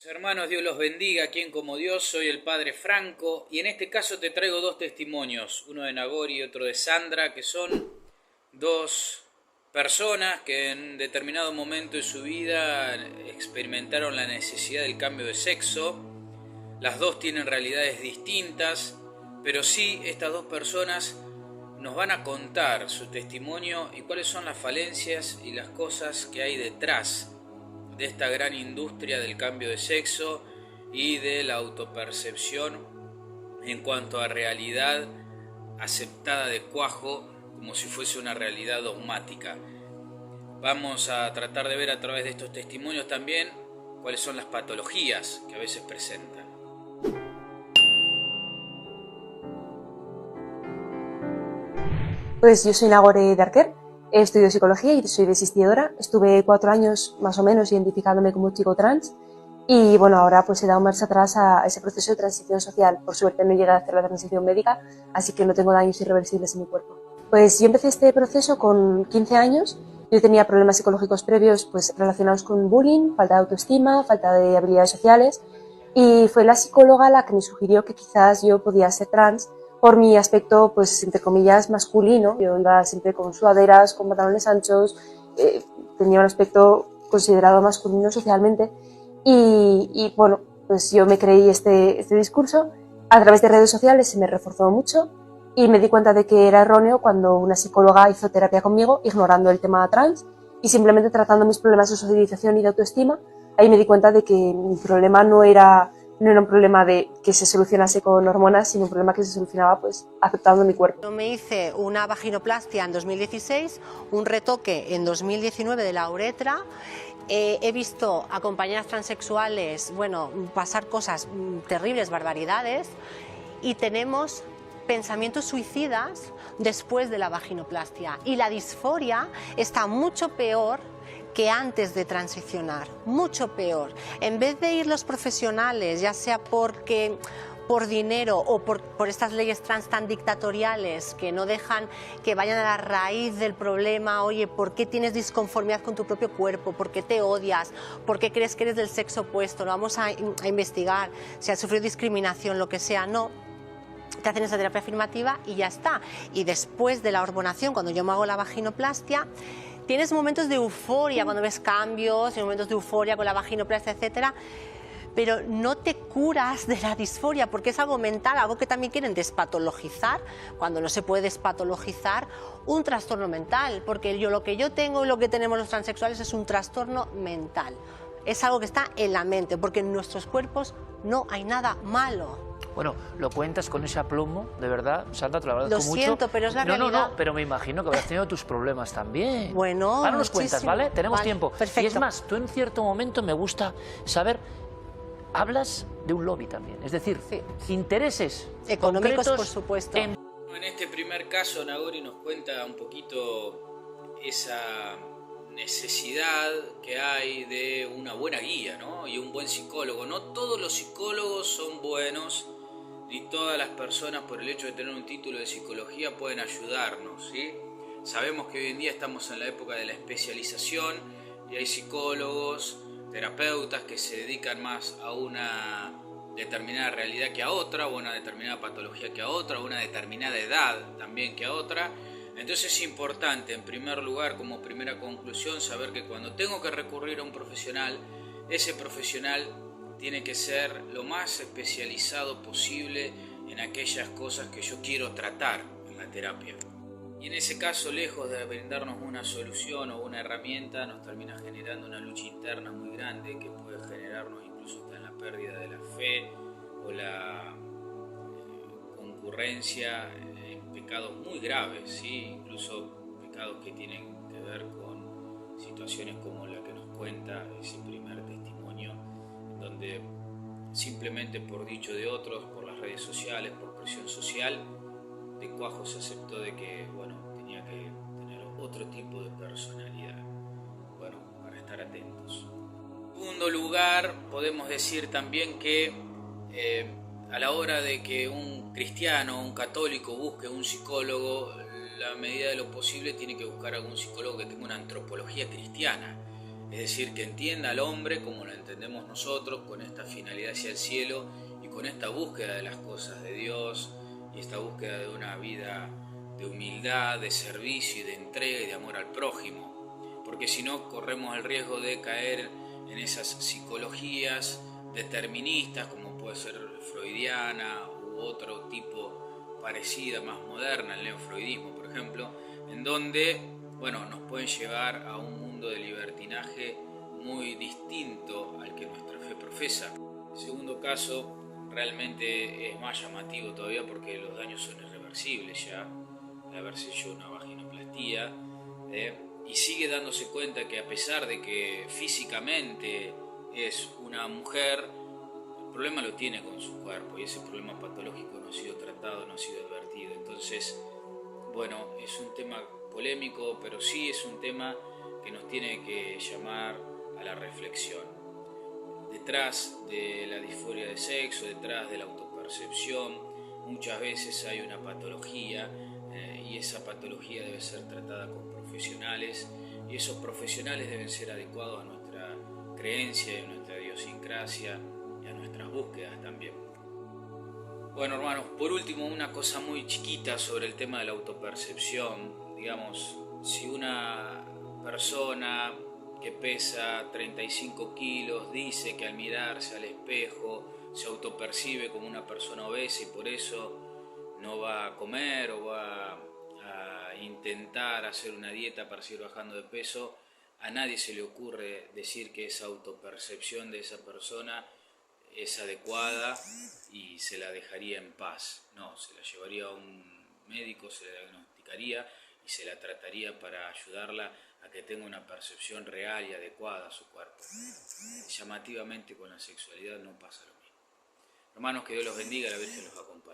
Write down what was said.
Hermanos, Dios los bendiga, quien como Dios, soy el Padre Franco y en este caso te traigo dos testimonios, uno de Nagori y otro de Sandra, que son dos personas que en determinado momento de su vida experimentaron la necesidad del cambio de sexo. Las dos tienen realidades distintas, pero sí estas dos personas nos van a contar su testimonio y cuáles son las falencias y las cosas que hay detrás de esta gran industria del cambio de sexo y de la autopercepción en cuanto a realidad aceptada de cuajo como si fuese una realidad dogmática. Vamos a tratar de ver a través de estos testimonios también cuáles son las patologías que a veces presentan. Pues yo soy Nagore Darker, estudio psicología y soy desistidora. Estuve 4 años más o menos identificándome como chico trans y bueno, ahora pues he dado marcha atrás a ese proceso de transición social. Por suerte no llegué a hacer la transición médica, así que no tengo daños irreversibles en mi cuerpo. Pues yo empecé este proceso con 15 años. Yo tenía problemas psicológicos previos pues relacionados con bullying, falta de autoestima, falta de habilidades sociales, y fue la psicóloga la que me sugirió que quizás yo podía ser trans por mi aspecto, pues entre comillas, masculino. Yo iba siempre con sudaderas, con pantalones anchos, tenía un aspecto considerado masculino socialmente y bueno, pues yo me creí este discurso. A través de redes sociales se me reforzó mucho y me di cuenta de que era erróneo cuando una psicóloga hizo terapia conmigo ignorando el tema trans y simplemente tratando mis problemas de socialización y de autoestima. Ahí me di cuenta de que mi problema no era un problema de que se solucionase con hormonas, sino un problema que se solucionaba pues aceptando mi cuerpo. Yo me hice una vaginoplastia en 2016, un retoque en 2019 de la uretra. He visto a compañeras transexuales, bueno, pasar cosas terribles, barbaridades, y tenemos pensamientos suicidas después de la vaginoplastia. Y la disforia está mucho peor que antes de transicionar, mucho peor. En vez de ir los profesionales, ya sea porque por dinero o por estas leyes trans tan dictatoriales que no dejan que vayan a la raíz del problema, oye, ¿por qué tienes disconformidad con tu propio cuerpo? ¿Por qué te odias? ¿Por qué crees que eres del sexo opuesto? Lo vamos a investigar, si has sufrido discriminación, lo que sea, no. Te hacen esa terapia afirmativa y ya está. Y después de la hormonación, cuando yo me hago la vaginoplastia, tienes momentos de euforia cuando ves cambios, momentos de euforia con la vaginoplastia, etcétera, pero no te curas de la disforia porque es algo mental, algo que también quieren despatologizar, cuando no se puede despatologizar un trastorno mental, porque lo que yo tengo y lo que tenemos los transexuales es un trastorno mental. Es algo que está en la mente, porque en nuestros cuerpos no hay nada malo. Bueno, lo cuentas con ese aplomo, de verdad, Sandra, te lo agradezco mucho. Lo siento, pero es la realidad. No, pero me imagino que habrás tenido tus problemas también. Bueno, ahora nos muchísimo. cuentas, ¿vale? Tenemos tiempo. Perfecto. Y es más, tú en cierto momento me gusta saber, hablas de un lobby también, es decir, sí, intereses económicos, por supuesto. En este primer caso, Nagori nos cuenta un poquito esa necesidad que hay de una buena guía, ¿no? Y un buen psicólogo. No todos los psicólogos son buenos, ni todas las personas por el hecho de tener un título de psicología pueden ayudarnos, ¿sí? Sabemos que hoy en día estamos en la época de la especialización y hay psicólogos, terapeutas que se dedican más a una determinada realidad que a otra, o a una determinada patología que a otra, o a una determinada edad también que a otra. Entonces es importante, en primer lugar, como primera conclusión, saber que cuando tengo que recurrir a un profesional, ese profesional tiene que ser lo más especializado posible en aquellas cosas que yo quiero tratar en la terapia. Y en ese caso, lejos de brindarnos una solución o una herramienta, nos termina generando una lucha interna muy grande que puede generarnos incluso hasta en la pérdida de la fe o la concurrencia en pecados muy graves, ¿sí? Incluso pecados que tienen que ver con situaciones como la que nos cuenta ese primer testimonio, donde simplemente por dicho de otros, por las redes sociales, por presión social, de cuajo se aceptó de que, bueno, tenía que tener otro tipo de personalidad. Bueno, para estar atentos. En segundo lugar, podemos decir también que a la hora de que un cristiano, un católico busque un psicólogo, la medida de lo posible tiene que buscar algún psicólogo que tenga una antropología cristiana. Es decir, que entienda al hombre como lo entendemos nosotros, con esta finalidad hacia el cielo y con esta búsqueda de las cosas de Dios y esta búsqueda de una vida de humildad, de servicio y de entrega y de amor al prójimo. Porque si no, corremos el riesgo de caer en esas psicologías deterministas, como puede ser freudiana u otro tipo parecida, más moderna, el neofreudismo, por ejemplo, en donde, bueno, nos pueden llevar a un mundo de libertinaje muy distinto al que nuestra fe profesa. El segundo caso realmente es más llamativo todavía porque los daños son irreversibles ya, de haberse hecho una vaginoplastía, y sigue dándose cuenta que a pesar de que físicamente es una mujer, el problema lo tiene con su cuerpo y ese problema patológico no ha sido tratado, no ha sido advertido. Entonces, bueno, es un tema polémico, pero sí es un tema que nos tiene que llamar a la reflexión. Detrás de la disforia de sexo, detrás de la autopercepción, muchas veces hay una patología y esa patología debe ser tratada con profesionales y esos profesionales deben ser adecuados a nuestra creencia y a nuestra idiosincrasia y a nuestras búsquedas también. Bueno, hermanos, por último, una cosa muy chiquita sobre el tema de la autopercepción. Digamos, si una persona que pesa 35 kilos dice que al mirarse al espejo se autopercibe como una persona obesa y por eso no va a comer o va a intentar hacer una dieta para seguir bajando de peso, a nadie se le ocurre decir que esa autopercepción de esa persona es adecuada y se la dejaría en paz. No, se la llevaría a un médico, se la diagnosticaría y se la trataría para ayudarla a que tenga una percepción real y adecuada a su cuerpo. Llamativamente con la sexualidad no pasa lo mismo. Hermanos, que Dios los bendiga, la Virgen los acompañe.